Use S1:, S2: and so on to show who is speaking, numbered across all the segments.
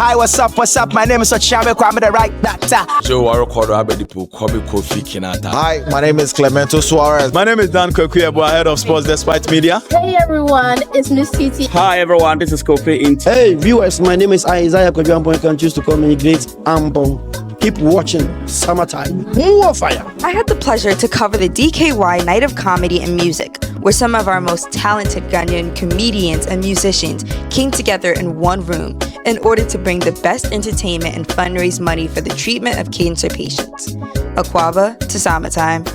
S1: Hi, what's up? What's up? My name is Ochame Kwame, the right doctor.
S2: So I record Abedi Kwame Kofi Kinata.
S3: Hi, my name is Clemento Suarez.
S4: My name is Dan Kwekuyebo, head of sports despite media.
S5: Hey everyone, it's Miss Titi.
S6: Hi everyone, this is Kofi Int.
S7: Hey viewers, my name is Isaiah Kwajuampo. You can choose to call me Great Ambo. Keep watching Summertime. More fire.
S8: I had the pleasure to cover the DKY Night of Comedy and Music, where some of our most talented Ghanaian comedians and musicians came together in one room in order to bring the best entertainment and fundraise money for the treatment of cancer patients. Akwaba to Summertime.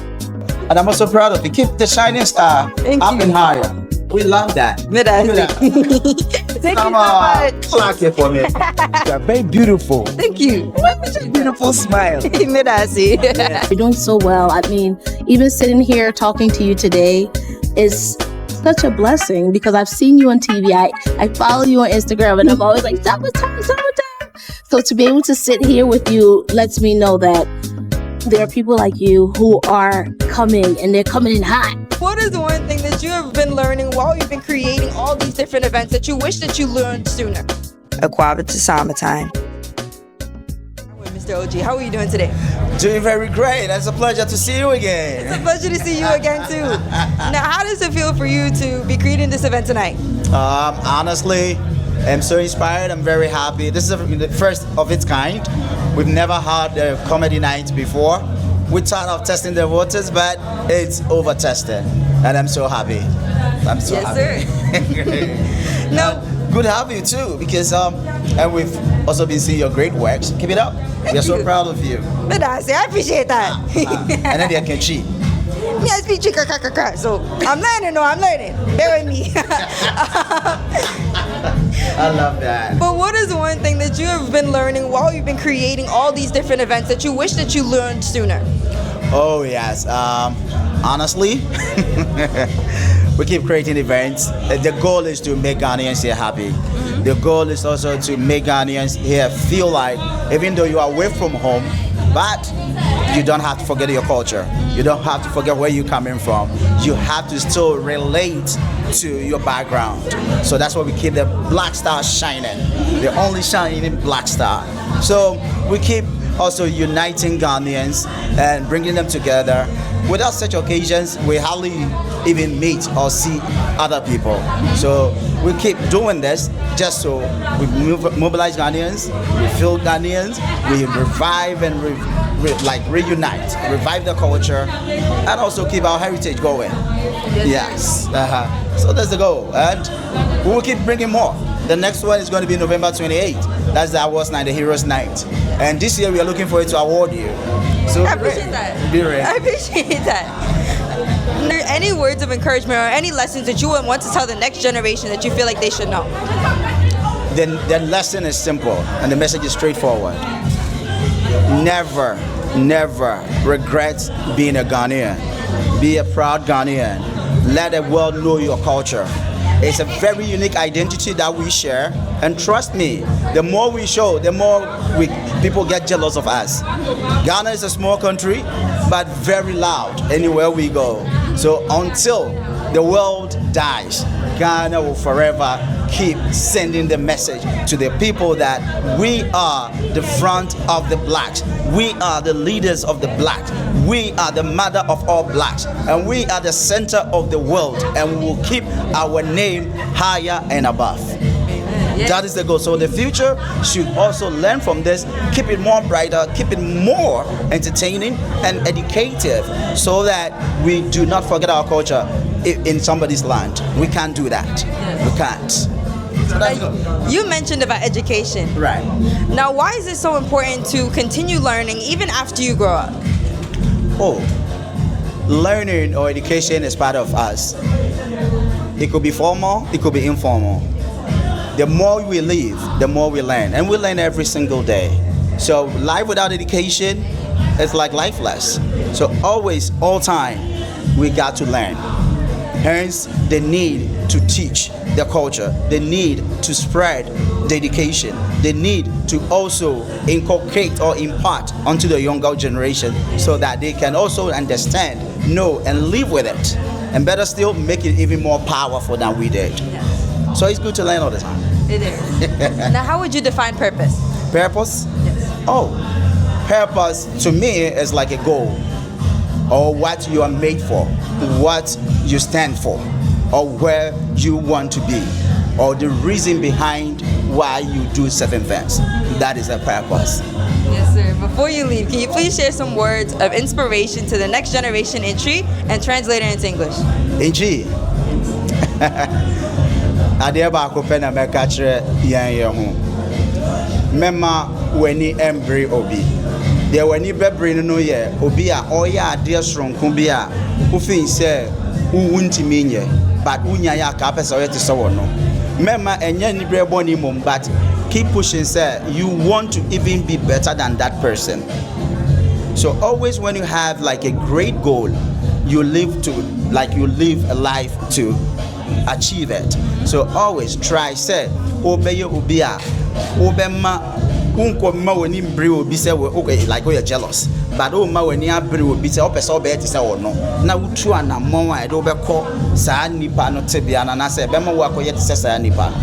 S1: And I'm also proud of you. Keep the shining star up and higher. We love that.
S8: Thank you so much.
S1: Clap it for me.
S3: You're very beautiful.
S8: Thank you.
S1: Beautiful smile.
S8: Midasi.
S5: You're doing so well. I mean, even sitting here talking to you today is such a blessing because I've seen you on TV. I follow you on Instagram and I'm always like, summertime. So to be able to sit here with you lets me know that there are people like you who are coming and they're coming in hot.
S8: What is the one thing that you have been learning while you've been creating all these different events that you wish that you learned sooner? Akwaba to Summertime. Mr. OG, how are you doing today?
S1: Doing very great. It's a pleasure to see you again.
S8: It's a pleasure to see you again too. Now, how does it feel for you to be creating this event tonight?
S1: Honestly, I'm so inspired. I'm very happy. This is the first of its kind. We've never had a comedy night before. We thought of testing the waters, but it's over tested, and I'm so happy. I'm so happy.
S8: Yes, sir. No.
S1: Good to have you too, because and we've also been seeing your great works. Keep it up. We're so proud of you.
S8: I appreciate that.
S1: And then they can cheat.
S8: Me, I speak chika. So I'm learning. Bear with me.
S1: I love that.
S8: But what is the one thing that you have been learning while you've been creating all these different events that you wish that you learned sooner?
S1: Oh yes. Honestly, we keep creating events. The goal is to make Ghanaians here happy. The goal is also to make Ghanaians here feel like, even though you are away from home, but you don't have to forget your culture. You don't have to forget where you're coming from. You have to still relate to your background. So that's why we keep the black star shining, the only shining black star. So we keep also uniting Ghanaians and bringing them together. Without such occasions, we hardly even meet or see other people. So we keep doing this just so we mobilize Ghanaians, we feel Ghanaians, we revive and reunite, revive the culture, and also keep our heritage going. Yes. So that's the goal, and we will keep bringing more. The next one is going to be November 28th. That's the awards night, the Heroes Night, and this year we are looking forward to award you. So
S8: I appreciate that.
S1: Be ready.
S8: I appreciate that. Are there any words of encouragement or any lessons that you would want to tell the next generation that you feel like they should know?
S1: The lesson is simple and the message is straightforward. Never regret being a Ghanaian. Be a proud Ghanaian. Let the world know your culture. It's a very unique identity that we share, and trust me, the more we show, the more people get jealous of us. Ghana is a small country, but very loud anywhere we go. So until the world dies, Ghana will forever keep sending the message to the people that we are the front of the blacks. We are the leaders of the blacks. We are the mother of all blacks. And we are the center of the world. And we will keep our name higher and above. That is the goal. So the future should also learn from this, keep it more brighter, keep it more entertaining and educative, so that we do not forget our culture in somebody's land. We can't do that. We can't. So
S8: you mentioned about education.
S1: Right.
S8: Now, why is it so important to continue learning even after you grow up?
S1: Oh, learning or education is part of us. It could be formal, it could be informal. The more we live, the more we learn, and we learn every single day. So life without education is like lifeless. So always, all time, we got to learn. Hence, the need to teach the culture, the need to spread the education, the need to also inculcate or impart onto the younger generation so that they can also understand, know, and live with it. And better still, make it even more powerful than we did. So it's good to learn all the time.
S8: It is. Now, how would you define purpose?
S1: Purpose?
S8: Yes.
S1: Oh, purpose to me is like a goal, or what you are made for, what you stand for, or where you want to be, or the reason behind why you do certain things. That is a purpose.
S8: Yes, sir. Before you leave, can you please share some words of inspiration to the next generation in Tree and translate it into English?
S1: In G. Adeɛ baako pɛ na mɛka kyerɛ yɛn ho. Mɛma w'ani ɛmbere obi. Deɛ w'ani bɛbere no yɛ obi a ɔyɛ adeɛ soronko bi a wofin sɛ wontumi nyɛ, but wonya yɛ aka apɛ sɛ ɔyɛ te sɛ wɔ no. Mɛma ɛnyɛ nibere bɔ ne mom, but keep pushing, sir. You want to even be better than that person. So always when you have like a great goal, you live a life to achieve it. So always try, say, obey ubia, obema, unko ma weni mbri obi say okay, like we are jealous. But oh ma weni abri obi say opese obey ti say no. Na utu anamon a do be ko saa nipa no tebia na say be ma wo akoye ti say saa nipa.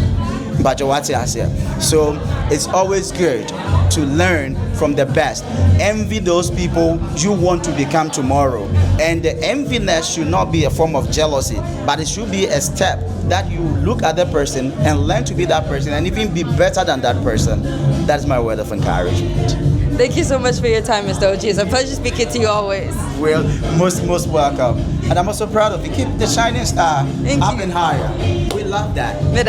S1: But you what I say. So it's always good to learn from the best. Envy those people you want to become tomorrow. And the enviness should not be a form of jealousy, but it should be a step that you look at the person and learn to be that person and even be better than that person. That's my word of encouragement.
S8: Thank you so much for your time, Mr. OG. It's a pleasure speaking to you always.
S1: Well, most welcome. And I'm also proud of you. Keep the shining star up and higher. We love that.
S8: Thank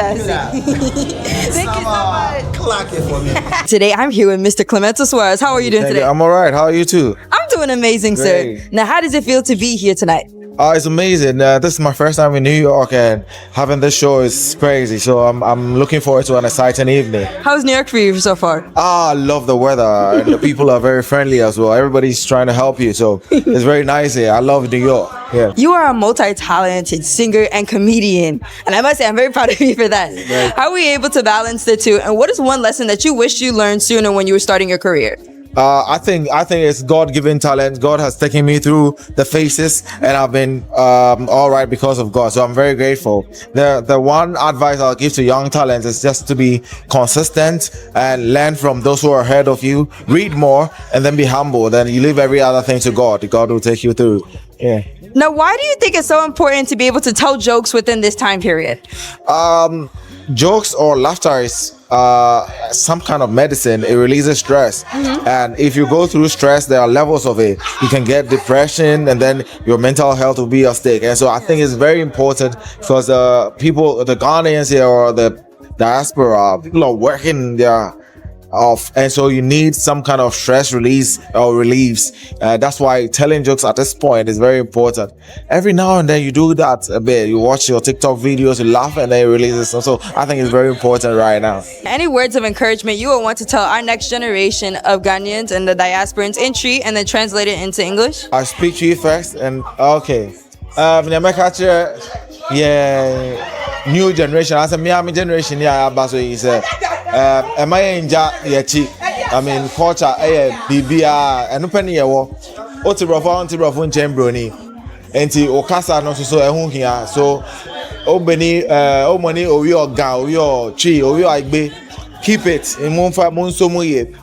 S8: you so much.
S1: Clack it for me.
S8: Today, I'm here with Mr. Clemento Suarez. How are you doing today?
S3: I'm all right. How are you too?
S8: I'm doing amazing,
S3: Great.
S8: sir. Now, how does it feel to be here tonight?
S3: It's amazing. This is my first time in New York, and having this show is crazy. So I'm looking forward to an exciting evening.
S8: How's New York for you so far?
S3: I love the weather, and the people are very friendly as well. Everybody's trying to help you, so it's very nice here. I love New York. Yeah.
S8: You are a multi-talented singer and comedian, and I must say I'm very proud of you for that.
S3: Right.
S8: How were you able to balance the two? And what is one lesson that you wish you learned sooner when you were starting your career?
S3: I think it's God-given talent. God has taken me through the phases, and I've been all right because of God. So I'm very grateful. The one advice I'll give to young talents is just to be consistent and learn from those who are ahead of you. Read more, and then be humble. Then you leave every other thing to God. God will take you through. Yeah.
S8: Now, why do you think it's so important to be able to tell jokes within this time period?
S3: Jokes or laughter is some kind of medicine. It releases stress, and if you go through stress, there are levels of it. You can get depression, and then your mental health will be at stake. And so I think it's very important because the Ghanaians here or the diaspora, people are working their off, and so you need some kind of stress release or reliefs. That's why telling jokes at this point is very important. Every now and then you do that a bit. You watch your TikTok videos, you laugh, and then you release it. So I think it's very important right now.
S8: Any words of encouragement you would want to tell our next generation of Ghanaians and the diasporans in Tree, and then translate it into English?
S3: I speak to you first, and okay. Yeah, new generation. As a me generation, yeah, but so is am I enjoy yachi? I mean, culture, BBR, and open here. Otibrofo Chambroni, enti okasa no so ehun here. So obeni omoni owi oga owi chi owi agbe. Keep it in monfa.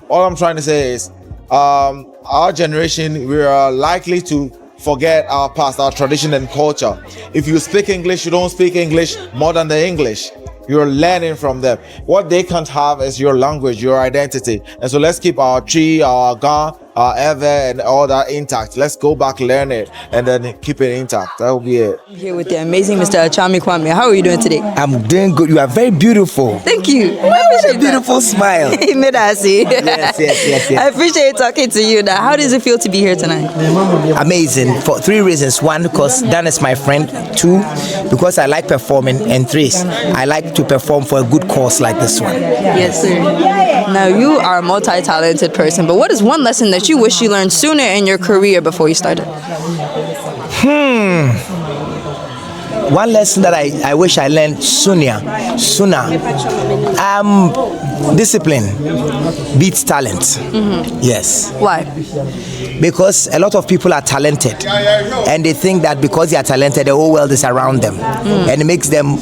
S3: All I'm trying to say is our generation, we are likely to forget our past, our tradition and culture. If you speak English, you don't speak English more than the English. You're learning from them. What they can't have is your language, your identity. And so let's keep our tree, our Ga, our ever, and all that intact. Let's go back, learn it, and then keep it intact. That will be it.
S8: I'm here with the amazing Mr. Achami Kwame. How are you doing today?
S9: I'm doing good. You are very beautiful.
S8: Thank you.
S9: A beautiful smile.
S8: Yes. I appreciate talking to you. Now, how does it feel to be here tonight?
S9: Amazing. For 3 reasons. 1, because Dan is my friend. 2, because I like performing. And 3, I like to perform for a good cause like this one.
S8: Yes, sir. Now, you are a multi-talented person, but what is one lesson that you wish you learned sooner in your career before you started?
S9: one lesson that I wish I learned sooner. Discipline beats talent. Yes.
S8: Why?
S9: Because a lot of people are talented and they think that because they are talented, the whole world is around them and it makes them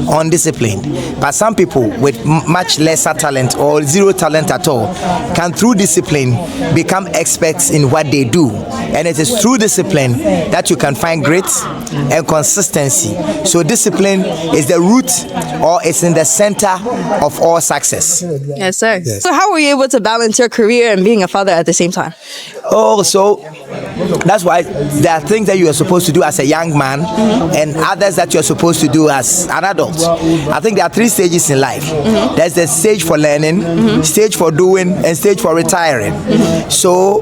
S9: undisciplined. But some people with much lesser talent or zero talent at all can, through discipline, become experts in what they do. And it is through discipline that you can find grit and consistency. So discipline is the root, or it's in the center of all success.
S8: Yes, sir. Yes. So how were you able to balance your career and being a father at the same time?
S9: Oh, so that's why there are things that you are supposed to do as a young man and others that you're supposed to do as an adult. I think there are 3 stages in life. There's the stage for learning, stage for doing, and stage for retiring. So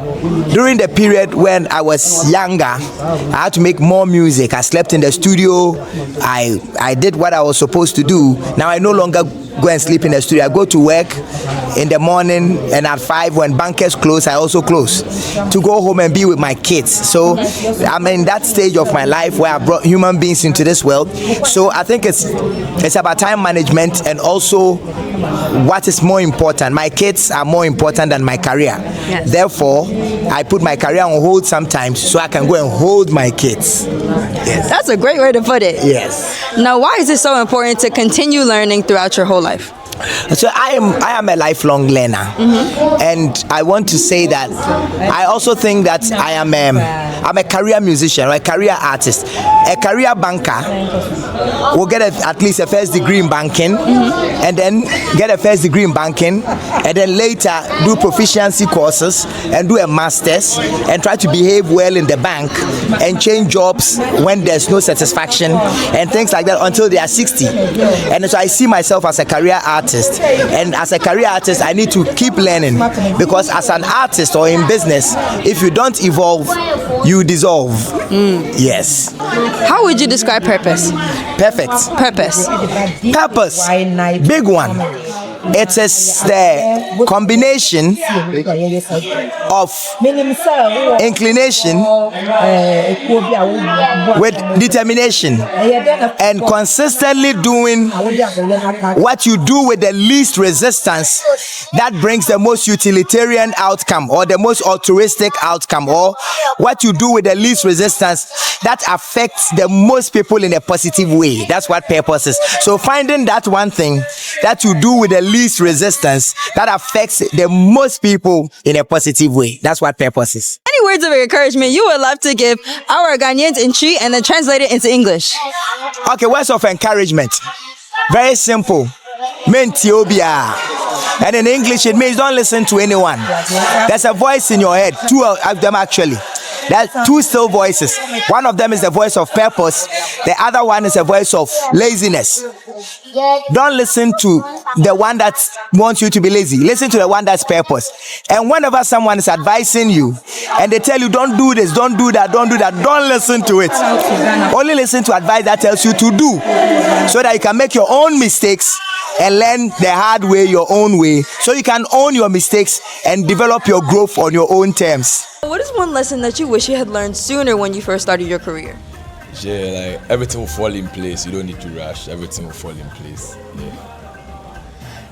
S9: during the period when I was younger, I had to make more music. I slept in the studio. I did what I was supposed to do. Now I no longer go and sleep in the studio. I go to work in the morning, and at 5 when bankers close, I also close to go home and be with my kids. So I'm in that stage of my life where I brought human beings into this world. So I think it's about time management, and also what is more important. My kids are more important than my career. Yes. Therefore, I put my career on hold sometimes so I can go and hold my kids. Yes.
S8: That's a great way to put it.
S9: Yes.
S8: Now, why is it so important to continue learning throughout your whole life?
S9: So I am a lifelong learner, and I want to say that I also think that I'm a career musician or a career artist. A career banker will get at least a first degree in banking, and then get a first degree in banking, and then later do proficiency courses and do a master's and try to behave well in the bank and change jobs when there's no satisfaction and things like that until they are 60. And so I see myself as a career artist. And as a career artist, I need to keep learning, because as an artist or in business, if you don't evolve, you dissolve. Yes.
S8: How would you describe purpose?
S9: Perfect.
S8: Purpose.
S9: Purpose. Big one. It is the combination of inclination with determination and consistently doing what you do with the least resistance that brings the most utilitarian outcome, or the most altruistic outcome, or what you do with the least resistance that affects the most people in a positive way. That's what purpose is. So finding that one thing that you do with the least resistance that affects the most people in a positive way. That's what purpose is.
S8: Any words of encouragement you would love to give our Ghanaians in Tree and then translate it into English?
S9: Okay, words of encouragement. Very simple. Mentiobia. And in English, it means don't listen to anyone. There's a voice in your head, 2 of them actually. There are 2 still voices. One of them is the voice of purpose. The other one is a voice of laziness. Don't listen to the one that wants you to be lazy. Listen to the one that's purpose. And whenever someone is advising you and they tell you don't do this, don't do that, don't listen to it. Only listen to advice that tells you to do, so that you can make your own mistakes and learn the hard way, your own way, so you can own your mistakes and develop your growth on your own terms.
S8: What is one lesson that you wish you had learned sooner when you first started your career?
S2: Yeah, like everything will fall in place. You don't need to rush. Everything will fall in place. Yeah.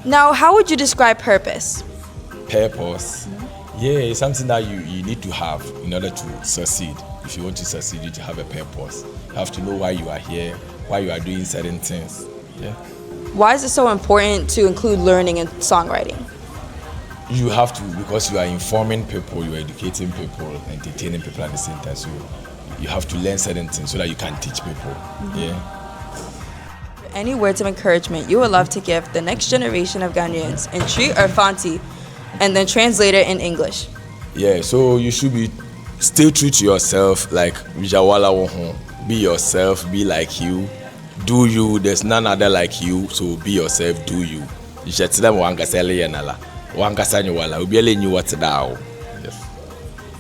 S8: Now, how would you describe purpose?
S2: Purpose. Yeah, it's something that you need to have in order to succeed. If you want to succeed, you need to have a purpose. You have to know why you are here, why you are doing certain things. Yeah.
S8: Why is it so important to include learning in songwriting?
S2: You have to, because you are informing people, you are educating people, entertaining people at the same time. So you have to learn certain things so that you can teach people. Yeah.
S8: Any words of encouragement you would love to give the next generation of Ghanaians in Tree or Fanti, and then translate it in English?
S2: Yeah, so you should stay true to yourself, like Vijawala Wohon. Be yourself, be like you, do you. There's none other like you, so be yourself, do you. You should tell them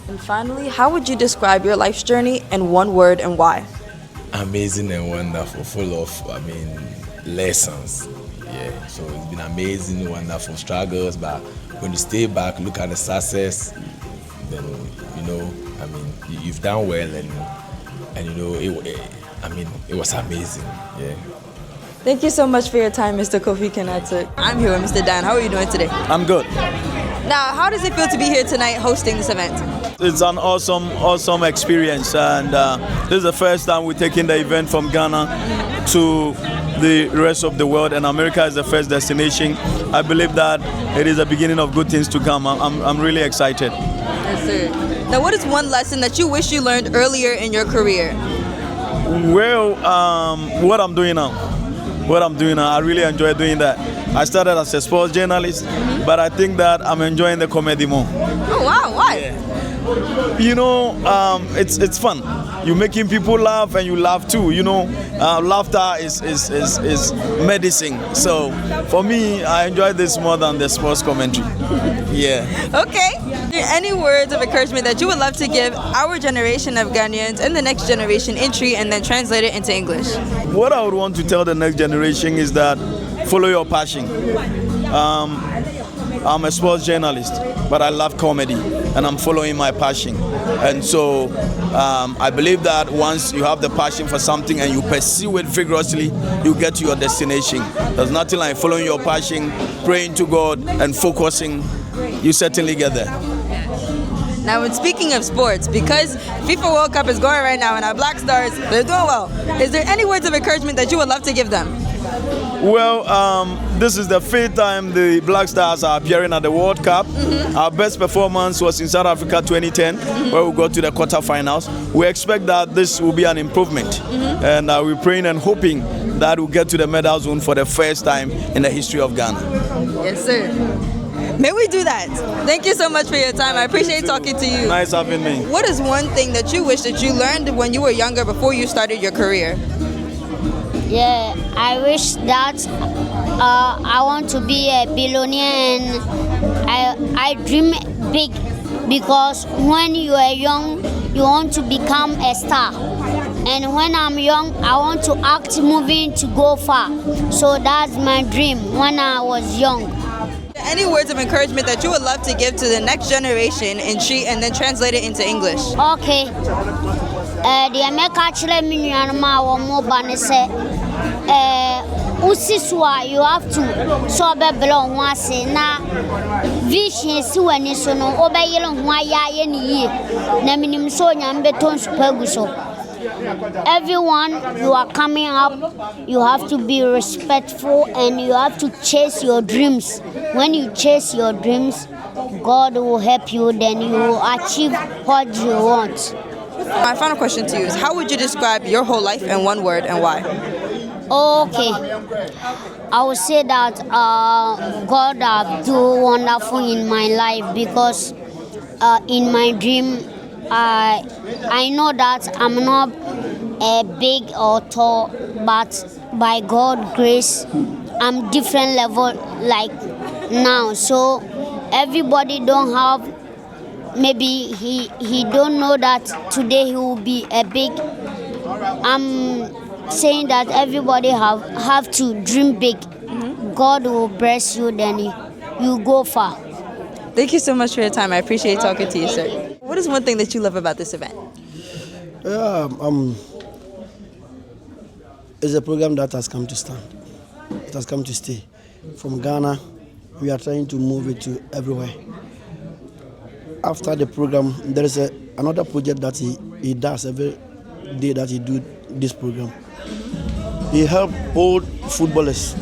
S8: And finally, how would you describe your life's journey in one word and why?
S2: Amazing and wonderful, full of, lessons. Yeah, so it's been amazing, wonderful struggles, but when you stay back, look at the success, then, you've done well, and I mean, it was amazing. Yeah.
S8: Thank you so much for your time, Mr. Kofi Kenatu. I'm here with Mr. Dan. How are you doing today?
S4: I'm good.
S8: Now, how does it feel to be here tonight hosting this event?
S4: It's an awesome experience, and this is the first time we're taking the event from Ghana to the rest of the world, and America is the first destination. I believe that it is the beginning of good things to come. I'm really excited.
S8: Yes, sir. Now, what is one lesson that you wish you learned earlier in your career?
S4: Well, what I'm doing now, I really enjoy doing that. I started as a sports journalist, but I think that I'm enjoying the comedy more.
S8: Oh wow, why?
S4: Yeah. You know, it's fun. You're making people laugh and you laugh too. You know, laughter is medicine. So for me, I enjoy this more than the sports commentary. Yeah.
S8: Okay. Are there any words of encouragement that you would love to give our generation of Ghanaians and the next generation in Tree and then translate it into English?
S4: What I would want to tell the next generation is that follow your passion. I'm a sports journalist, but I love comedy and I'm following my passion. And so I believe that once you have the passion for something and you pursue it vigorously, you get to your destination. There's nothing like following your passion, praying to God and focusing. You certainly get there.
S8: Now, when speaking of sports, because FIFA World Cup is going right now and our Black Stars, they're doing well. Is there any words of encouragement that you would love to give them?
S4: Well, this is the 5th time the Black Stars are appearing at the World Cup. Our best performance was in South Africa 2010, where we got to the quarterfinals. We expect that this will be an improvement. And we're praying and hoping that we'll get to the medal zone for the first time in the history of Ghana.
S8: Yes, sir. May we do that? Thank you so much for your time. I appreciate talking to you.
S4: Nice having me.
S8: What is one thing that you wish that you learned when you were younger before you started your career?
S10: Yeah, I wish that I want to be a billionaire, and I dream big, because when you are young, you want to become a star. And when I'm young, I want to act moving to go far. So that's my dream when I was young.
S8: Any words of encouragement that you would love to give to the next generation in Tree and then translate it into English?
S10: Okay. The America chile minyanma wa mobile say usiswa you have to so be belong wase na vision si wani so no obeyelo ho ayaye ni yi na minim so nyambe ton super so. Everyone, you are coming up, you have to be respectful and you have to chase your dreams. When you chase your dreams, God will help you, then you will achieve what you want.
S8: My final question to you is, how would you describe your whole life in one word and why?
S10: Okay, I would say that God has done wonderful in my life, because in my dream, I know that I'm not big or tall, but by God's grace, I'm different level like now. So everybody don't have, maybe he don't know that today he will be a big. I'm saying that everybody have to dream big. God will bless you, then you go far.
S8: Thank you so much for your time. I appreciate talking to you, sir. What is one thing that you love about this event?
S7: It's a program that has come to stand. It has come to stay. From Ghana, we are trying to move it to everywhere. After the program, there is another project that he does every day that he do this program. He help old footballers.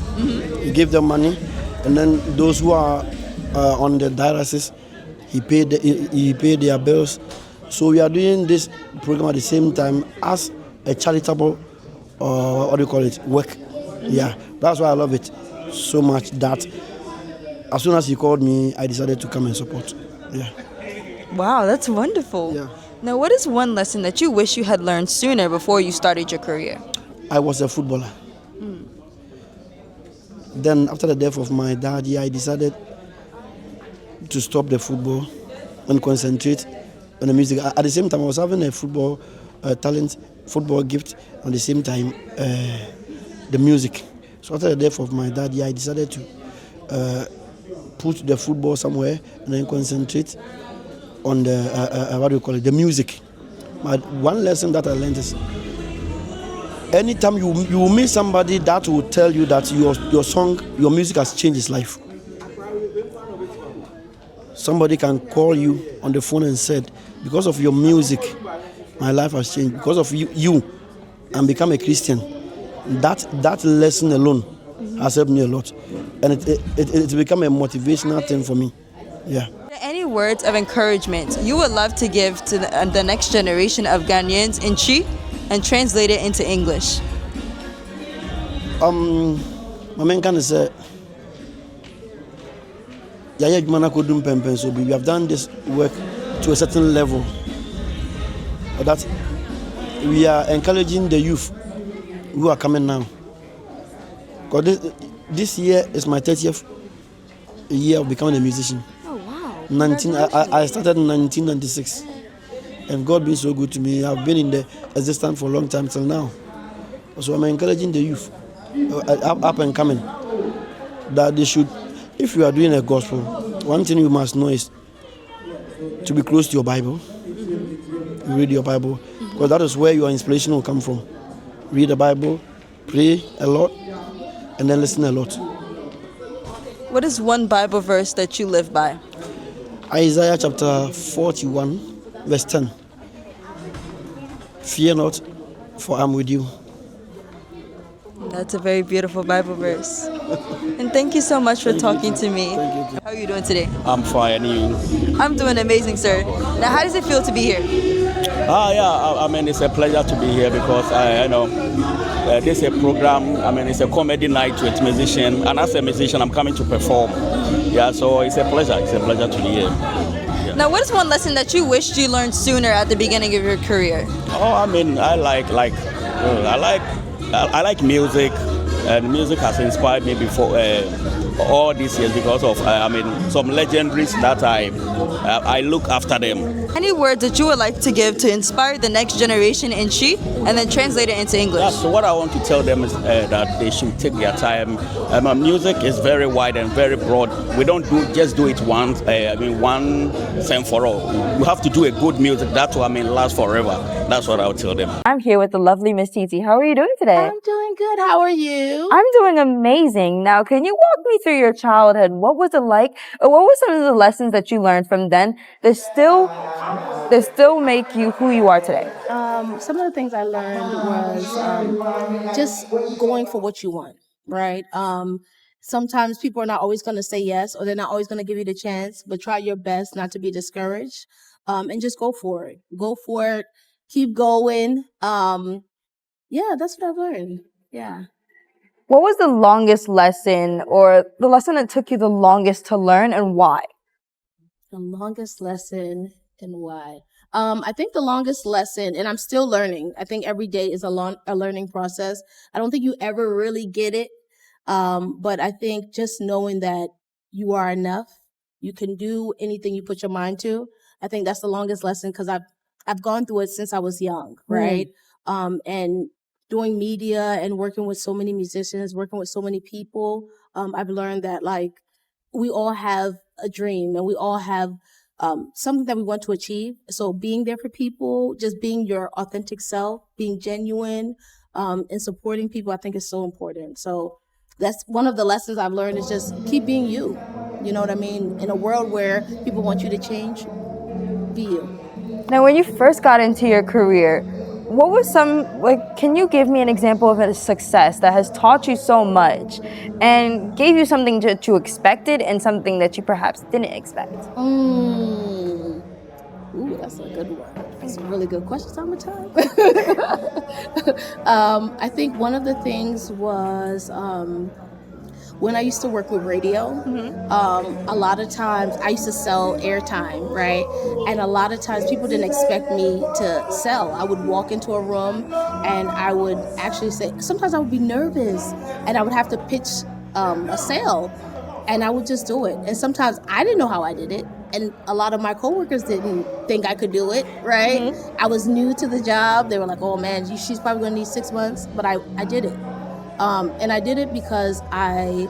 S7: He give them money, and then those who are on the dialysis, he paid their bills. So we are doing this program at the same time as a charitable, work. Yeah, that's why I love it so much that as soon as he called me, I decided to come and support. Yeah.
S8: Wow, that's wonderful.
S7: Yeah.
S8: Now, what is one lesson that you wish you had learned sooner before you started your career?
S7: I was a footballer. Then after the death of my dad, I decided to stop the football and concentrate on the music. At the same time, I was having a football talent, football gift, at the same time, the music. So after the death of my dad, I decided to put the football somewhere and then concentrate on the, the music. But one lesson that I learned is anytime you will meet somebody that will tell you that your song, your music has changed his life. Somebody can call you on the phone and said, because of your music, my life has changed. Because of you and become a Christian. That lesson alone has helped me a lot, and it's become a motivational thing for me. Yeah.
S8: Any words of encouragement you would love to give to the next generation of Ghanaians in Chi and translate it into English?
S7: My main can say, we have done this work to a certain level, that we are encouraging the youth who are coming now. Because this year is my 30th year of becoming a musician.
S5: Oh wow!
S7: I started in 1996, and God been so good to me. I've been in the existence for a long time till now. So I'm encouraging the youth up and coming that they should, if you are doing a gospel, one thing you must know is to be close to your Bible. Read your Bible, because that is where your inspiration will come from. Read the Bible, pray a lot, and then listen a lot.
S8: What is one Bible verse that you live by?
S7: Isaiah chapter 41, verse 10. Fear not, for I'm with you.
S8: That's a very beautiful Bible verse. And thank you so much for talking to me.
S7: Thank you.
S8: How are you doing today?
S6: I'm fine, and you?
S8: I'm doing amazing, sir. Now, how does it feel to be here?
S6: I mean, it's a pleasure to be here because this is a program. I mean, it's a comedy night with musicians, and as a musician, I'm coming to perform. Yeah, so it's a pleasure. It's a pleasure to be here. Yeah.
S8: Now, what is one lesson that you wished you learned sooner at the beginning of your career?
S6: Oh, I mean, I like music, and music has inspired me before all these years because of some legendaries that I look after them.
S8: Any words that you would like to give to inspire the next generation in Chi and then translate it into English?
S6: Yeah, so what I want to tell them is that they should take their time. Music is very wide and very broad. We don't just do it once. One time for all. You have to do a good music. That will last forever. That's what I'll tell them.
S8: I'm here with the lovely Miss Titi. How are you doing today?
S5: I'm doing good. How are you?
S8: I'm doing amazing. Now, can you walk me through your childhood? What was it like? Or what were some of the lessons that you learned from then that still make you who you are today?
S5: Some of the things I learned was just going for what you want, right? Sometimes people are not always going to say yes, or they're not always going to give you the chance, but try your best not to be discouraged, and just go for it. Go for it. Keep going. Yeah, that's what I've learned. Yeah.
S8: What was the longest lesson or the lesson that took you the longest to learn, and why?
S5: The longest lesson and why? I think the longest lesson, and I'm still learning. I think every day is a learning process. I don't think you ever really get it. But I think just knowing that you are enough, you can do anything you put your mind to. I think that's the longest lesson because I've gone through it since I was young, right? And doing media and working with so many musicians, working with so many people, I've learned that we all have a dream and we all have something that we want to achieve. So being there for people, just being your authentic self, being genuine, and supporting people, I think is so important. So that's one of the lessons I've learned is just keep being you. You know what I mean? In a world where people want you to change, be you.
S8: Now, when you first got into your career, what was can you give me an example of a success that has taught you so much and gave you something that you expected and something that you perhaps didn't expect?
S5: Ooh, that's a good one. That's a really good question, summertime. I think one of the things was when I used to work with radio, a lot of times I used to sell airtime, right? And a lot of times people didn't expect me to sell. I would walk into a room and I would actually say, sometimes I would be nervous and I would have to pitch a sale and I would just do it. And sometimes I didn't know how I did it. And a lot of my coworkers didn't think I could do it, right? I was new to the job. They were like, oh man, she's probably gonna need 6 months, but I did it. And I did it because I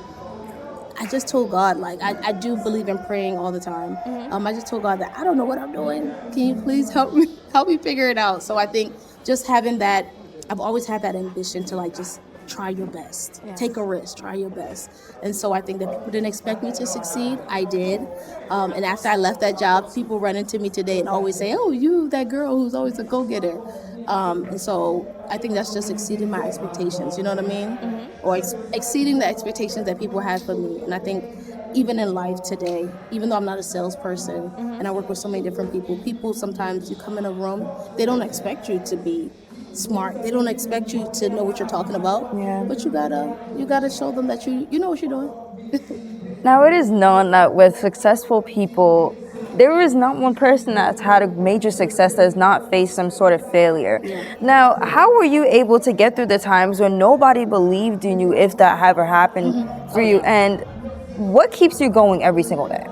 S5: just told God, I do believe in praying all the time. I just told God that I don't know what I'm doing. Can you please help me figure it out? So I think just having that I've always had that ambition to like just try your best, take a risk, try your best. And so I think that people didn't expect me to succeed. I did. And after I left that job, people run into me today and always say, oh, you, that girl who's always a go-getter. And so I think that's just exceeding my expectations, you know what I mean? Or exceeding the expectations that people had for me. And I think even in life today, even though I'm not a salesperson and I work with so many different people sometimes you come in a room, they don't expect you to be smart. They don't expect you to know what you're talking about. Yeah. But you gotta show them that you know what you're doing.
S8: Now it is known that with successful people, there is not one person that's had a major success that has not faced some sort of failure. Yeah. Now, how were you able to get through the times when nobody believed in you, if that ever happened for you? And what keeps you going every single day?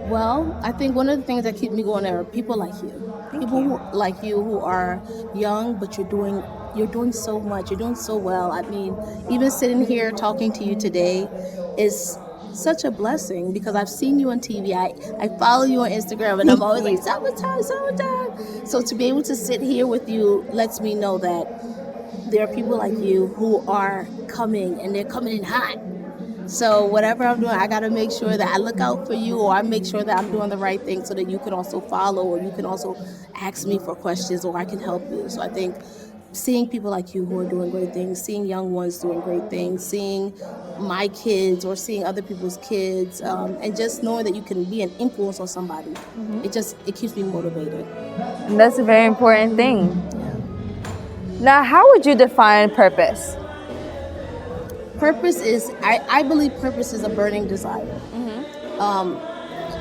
S5: Well, I think one of the things that keep me going are people like you. Like you who are young, but you're doing so much. You're doing so well. I mean, even sitting here talking to you today is such a blessing because I've seen you on TV. I follow you on Instagram and I'm always like, summertime. So to be able to sit here with you lets me know that there are people like you who are coming and they're coming in hot. So whatever I'm doing, I got to make sure that I look out for you, or I make sure that I'm doing the right thing so that you can also follow, or you can also ask me for questions, or I can help you. So I think seeing people like you who are doing great things, seeing young ones doing great things, seeing my kids or seeing other people's kids, and just knowing that you can be an influence on somebody, it keeps me motivated.
S8: And that's a very important thing. Yeah. Now, how would you define purpose?
S5: Purpose is, I believe purpose is a burning desire.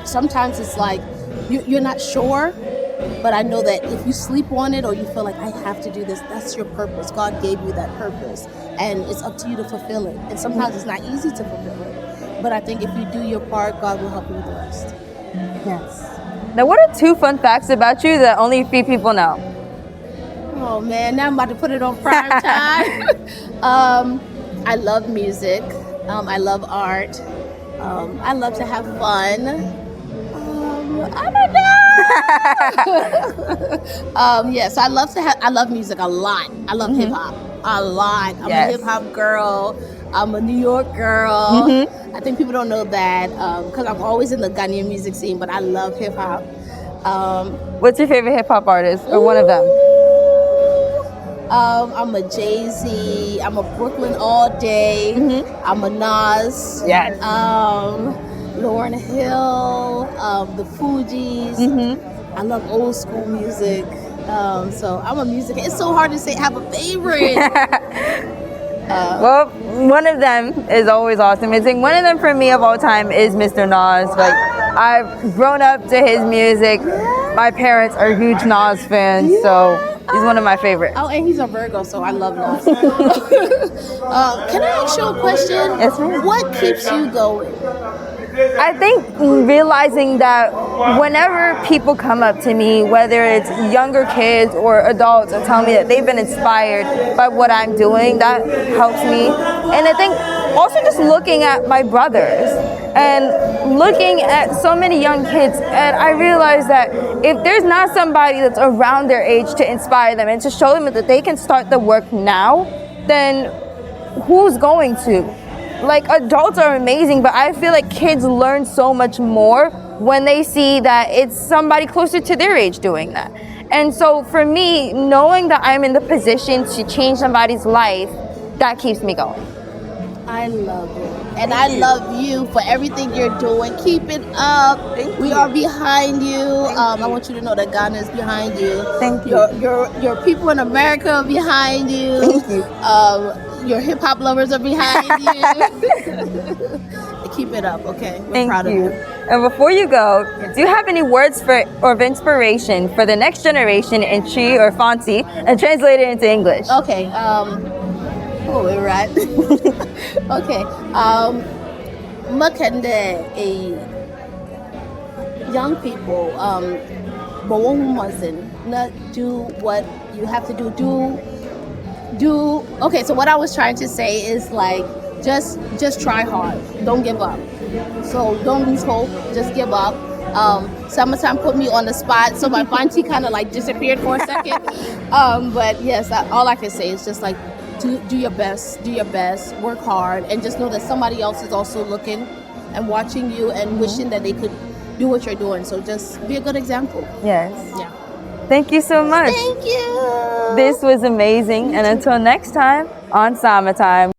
S5: Sometimes it's like, you're not sure, but I know that if you sleep on it or you feel like I have to do this, that's your purpose. God gave you that purpose and it's up to you to fulfill it. And sometimes it's not easy to fulfill it, but I think if you do your part, God will help you with the rest.
S8: Yes. Now, what are 2 fun facts about you that only a few people know?
S5: Oh man, now I'm about to put it on prime time. I love music. I love art. I love to have fun. I don't know. So I love music a lot. I love hip hop a lot. I'm a hip hop girl. I'm a New York girl. I think people don't know that because I'm always in the Ghanaian music scene, but I love hip hop.
S8: What's your favorite hip hop artist, or one of them?
S5: I'm a Jay-Z. I'm a Brooklyn all day. I'm a Nas.
S8: Yes.
S5: Lauryn Hill. The Fugees. I love old school music. So I'm a music. It's so hard to say have a favorite.
S8: Well, one of them is always awesome. I think one of them for me of all time is Mr. Nas. Like, I've grown up to his music. My parents are huge Nas fans, so he's one of my favorites.
S5: Oh, and he's a Virgo, so I love Nas. Can I ask you a question?
S8: Yes, ma'am.
S5: What keeps you going?
S8: I think realizing that whenever people come up to me, whether it's younger kids or adults, and tell me that they've been inspired by what I'm doing, that helps me. And I think also just looking at my brothers and looking at so many young kids, and I realize that if there's not somebody that's around their age to inspire them and to show them that they can start the work now, then who's going to? Like, adults are amazing, but I feel like kids learn so much more when they see that it's somebody closer to their age doing that. And so for me, knowing that I'm in the position to change somebody's life, that keeps me going.
S5: I love it. And I love you for everything you're doing. Keep it up. We are behind you. I want you to know that Ghana is behind you.
S8: Thank you.
S5: Your people in America are behind you.
S8: Thank you.
S5: Your hip hop lovers are behind you. Keep it up, okay? We're proud of you.
S8: And before you go, do you have any words of inspiration for the next generation in Chi or Fanti, and translate it into English?
S5: Okay. We're right. Okay. Makande young people, not do what you have to do. Okay, so what I was trying to say is like, just try hard. Don't give up. So don't lose hope. Just give up. Summertime put me on the spot, so my Fanti kind of like disappeared for a second. But yes, all I can say is just like do your best, work hard, and just know that somebody else is also looking and watching you and wishing that they could do what you're doing. So just be a good example.
S11: Yes.
S5: Yeah.
S11: Thank you so much.
S5: Thank you.
S11: This was amazing. And until next time on Summertime.